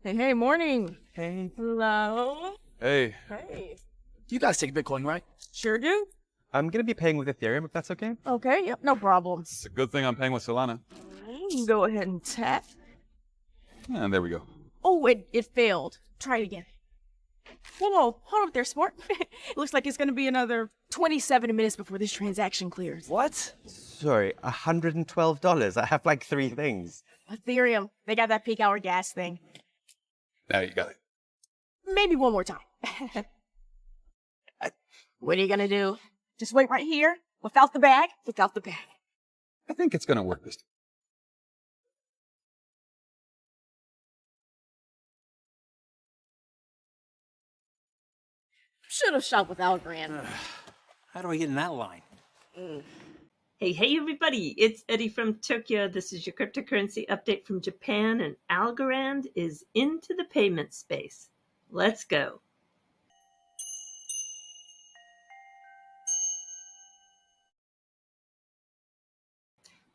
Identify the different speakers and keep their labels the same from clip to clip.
Speaker 1: Hey, morning.
Speaker 2: Hey.
Speaker 1: Hello.
Speaker 3: Hey,
Speaker 1: Hey.
Speaker 2: You guys take Bitcoin, right?
Speaker 1: Sure do.
Speaker 4: I'm gonna be paying with Ethereum if that's okay.
Speaker 1: Okay, yep, no problem.
Speaker 3: it's a good thing I'm paying with Solana.
Speaker 1: Go ahead and tap.
Speaker 3: And there we go.
Speaker 1: Oh, it failed. Try it again. Whoa, hold up there, sport. It looks like it's gonna be another 27 minutes before this transaction clears.
Speaker 2: What?
Speaker 4: Sorry, $112. I have like 3 things.
Speaker 1: Ethereum, they got that peak hour gas thing.
Speaker 3: Now you got it.
Speaker 1: Maybe one more time. What are you gonna do? Just wait right here? Without the bag? Without the bag.
Speaker 3: I think it's gonna work this time.
Speaker 1: Should have shopped with Algorand.
Speaker 2: How do I get in that line?
Speaker 5: Hey, everybody, it's Eddie from Tokyo. This is your cryptocurrency update from Japan, and Algorand is into the payment space. Let's go.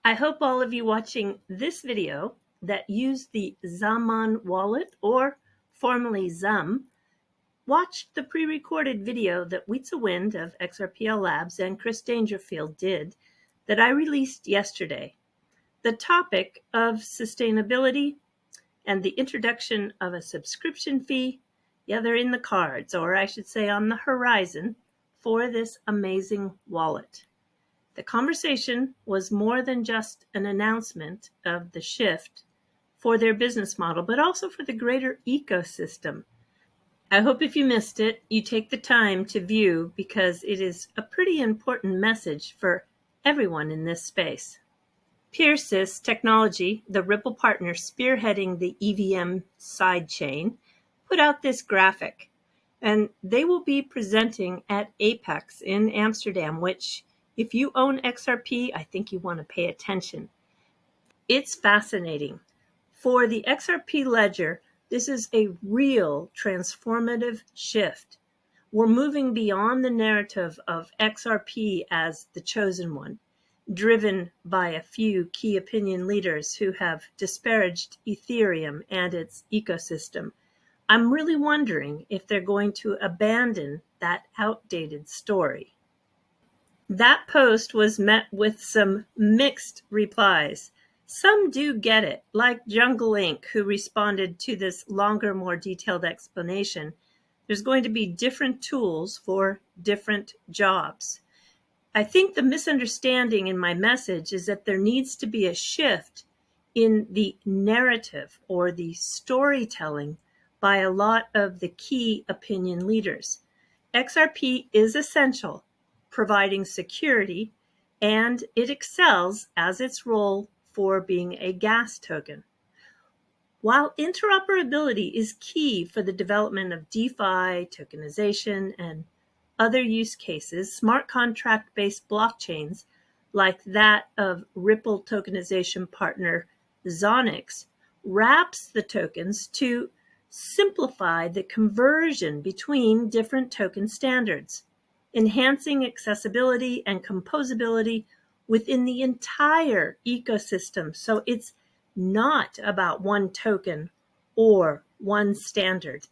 Speaker 5: I hope all of you watching this video that use the Zaman wallet, or formerly Zum, watched the pre-recorded video that Weetza Wind of XRPL Labs and Chris Dangerfield did that I released yesterday. The topic of sustainability and the introduction of a subscription fee, yeah, they're in the cards, or I should say on the horizon, for this amazing wallet. The conversation was more than just an announcement of the shift for their business model, but also for the greater ecosystem. I hope if you missed it, you take the time to view, because it is a pretty important message for everyone in this space. Peersys Technology, the Ripple partner spearheading the EVM sidechain, put out this graphic, and they will be presenting at Apex in Amsterdam, which, if you own XRP, I think you want to pay attention. It's fascinating. For the XRP ledger, this is a real transformative shift. We're moving beyond the narrative of XRP as the chosen one, driven by a few key opinion leaders who have disparaged Ethereum and its ecosystem. I'm really wondering if they're going to abandon that outdated story. That post was met with some mixed replies. Some do get it, like Jungle Inc., who responded to this longer, more detailed explanation. There's going to be different tools for different jobs. I think the misunderstanding in my message is that there needs to be a shift in the narrative or the storytelling by a lot of the key opinion leaders. XRP is essential, providing security, and it excels as its role for being a gas token. While interoperability is key for the development of DeFi, tokenization, and other use cases, smart contract-based blockchains like that of Ripple tokenization partner Zonix wraps the tokens to simplify the conversion between different token standards, enhancing accessibility and composability within the entire ecosystem. So it's not about one token or one standard.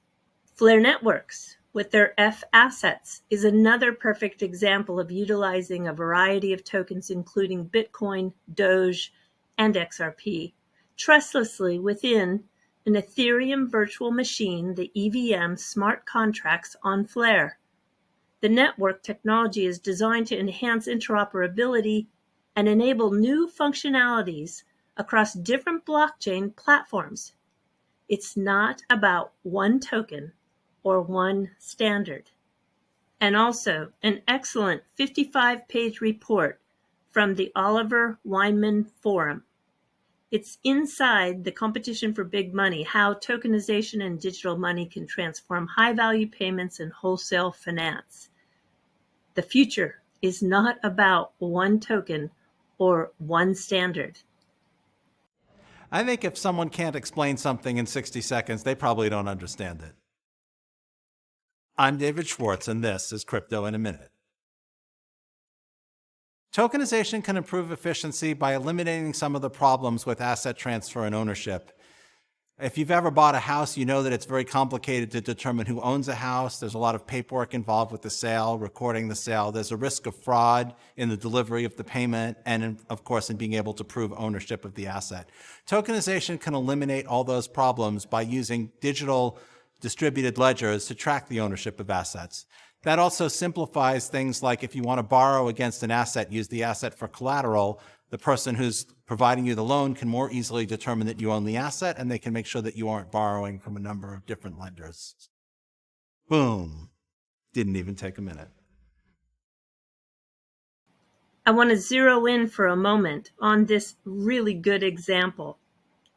Speaker 5: Flare Networks, with their F assets, is another perfect example of utilizing a variety of tokens, including Bitcoin, Doge, and XRP, trustlessly within an Ethereum virtual machine, the EVM smart contracts on Flare. The network technology is designed to enhance interoperability and enable new functionalities across different blockchain platforms. It's not about one token or one standard. And also an excellent 55-page report from the Oliver Wyman Forum. It's inside the competition for big money, how tokenization and digital money can transform high-value payments and wholesale finance. The future is not about one token or one standard.
Speaker 6: I think if someone can't explain something in 60 seconds, they probably don't understand it. I'm David Schwartz, and this is Crypto in a Minute. Tokenization can improve efficiency by eliminating some of the problems with asset transfer and ownership. If you've ever bought a house, you know that it's very complicated to determine who owns a house. There's a lot of paperwork involved with the sale, recording the sale. There's a risk of fraud in the delivery of the payment and, of course, in being able to prove ownership of the asset. Tokenization can eliminate all those problems by using digital distributed ledgers to track the ownership of assets. That also simplifies things like if you want to borrow against an asset, use the asset for collateral, the person who's providing you the loan can more easily determine that you own the asset, and they can make sure that you aren't borrowing from a number of different lenders. Boom. Didn't even take a minute.
Speaker 5: I want to zero in for a moment on this really good example.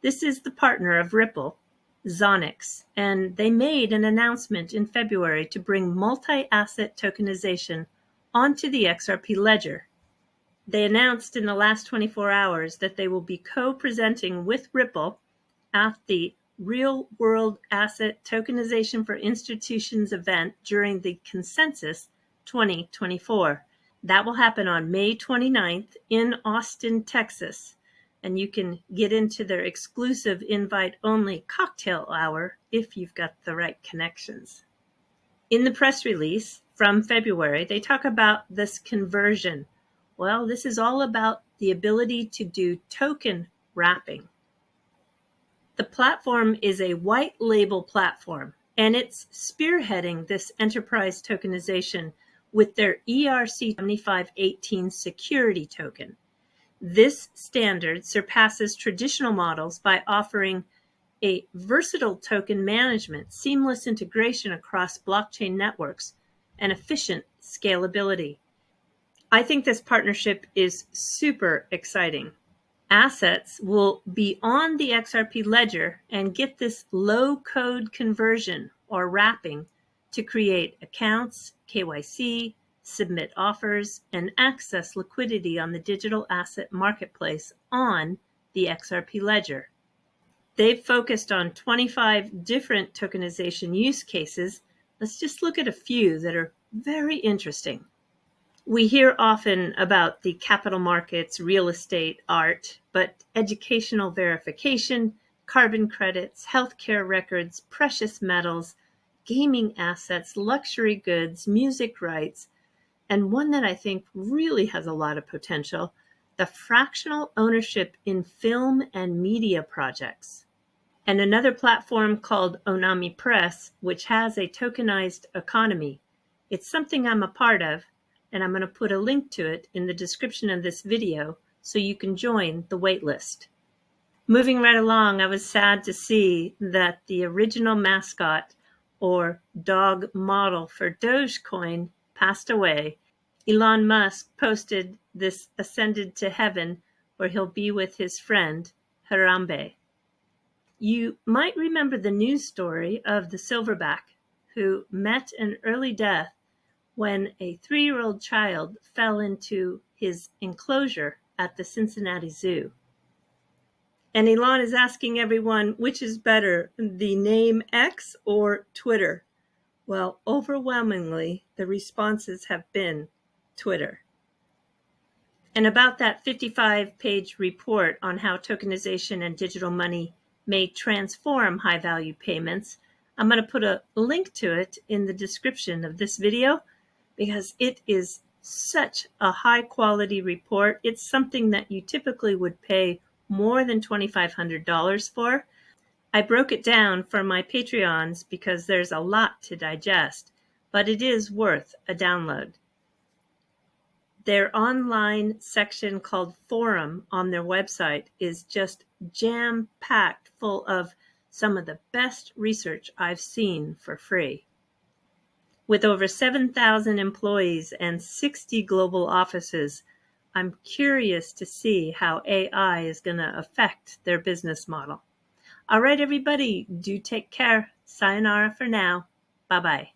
Speaker 5: This is the partner of Ripple, Zonix, and they made an announcement in February to bring multi-asset tokenization onto the XRP ledger. They announced in the last 24 hours that they will be co-presenting with Ripple at the Real World Asset Tokenization for Institutions event during the Consensus 2024. That will happen on May 29th in Austin, Texas. And you can get into their exclusive invite-only cocktail hour if you've got the right connections. In the press release from February, they talk about this conversion. Well, this is all about the ability to do token wrapping. The platform is a white label platform, and it's spearheading this enterprise tokenization with their ERC 7518 security token. This standard surpasses traditional models by offering a versatile token management, seamless integration across blockchain networks, and efficient scalability. I think this partnership is super exciting. Assets will be on the XRP ledger and get this low-code conversion or wrapping to create accounts, KYC, submit offers, and access liquidity on the digital asset marketplace on the XRP ledger. They've focused on 25 different tokenization use cases. Let's just look at a few that are very interesting. We hear often about the capital markets, real estate, art, but educational verification, carbon credits, healthcare records, precious metals, gaming assets, luxury goods, music rights, and one that I think really has a lot of potential, the fractional ownership in film and media projects. And another platform called Onami Press, which has a tokenized economy. It's something I'm a part of, and I'm going to put a link to it in the description of this video so you can join the waitlist. Moving right along, I was sad to see that the original mascot or dog model for Dogecoin passed away. Elon Musk posted this ascended to heaven where he'll be with his friend Harambe. You might remember the news story of the silverback who met an early death when a 3-year-old child fell into his enclosure at the Cincinnati Zoo. And Elon is asking everyone, which is better, the name X or Twitter? Well, overwhelmingly, the responses have been Twitter. And about that 55-page report on how tokenization and digital money may transform high-value payments, I'm going to put a link to it in the description of this video because it is such a high-quality report. It's something that you typically would pay more than $2,500 for. I broke it down for my Patreons because there's a lot to digest, but it is worth a download. Their online section called Forum on their website is just jam-packed full of some of the best research I've seen for free. With over 7,000 employees and 60 global offices, I'm curious to see how AI is going to affect their business model. All right, everybody, do take care. Sayonara for now. Bye-bye.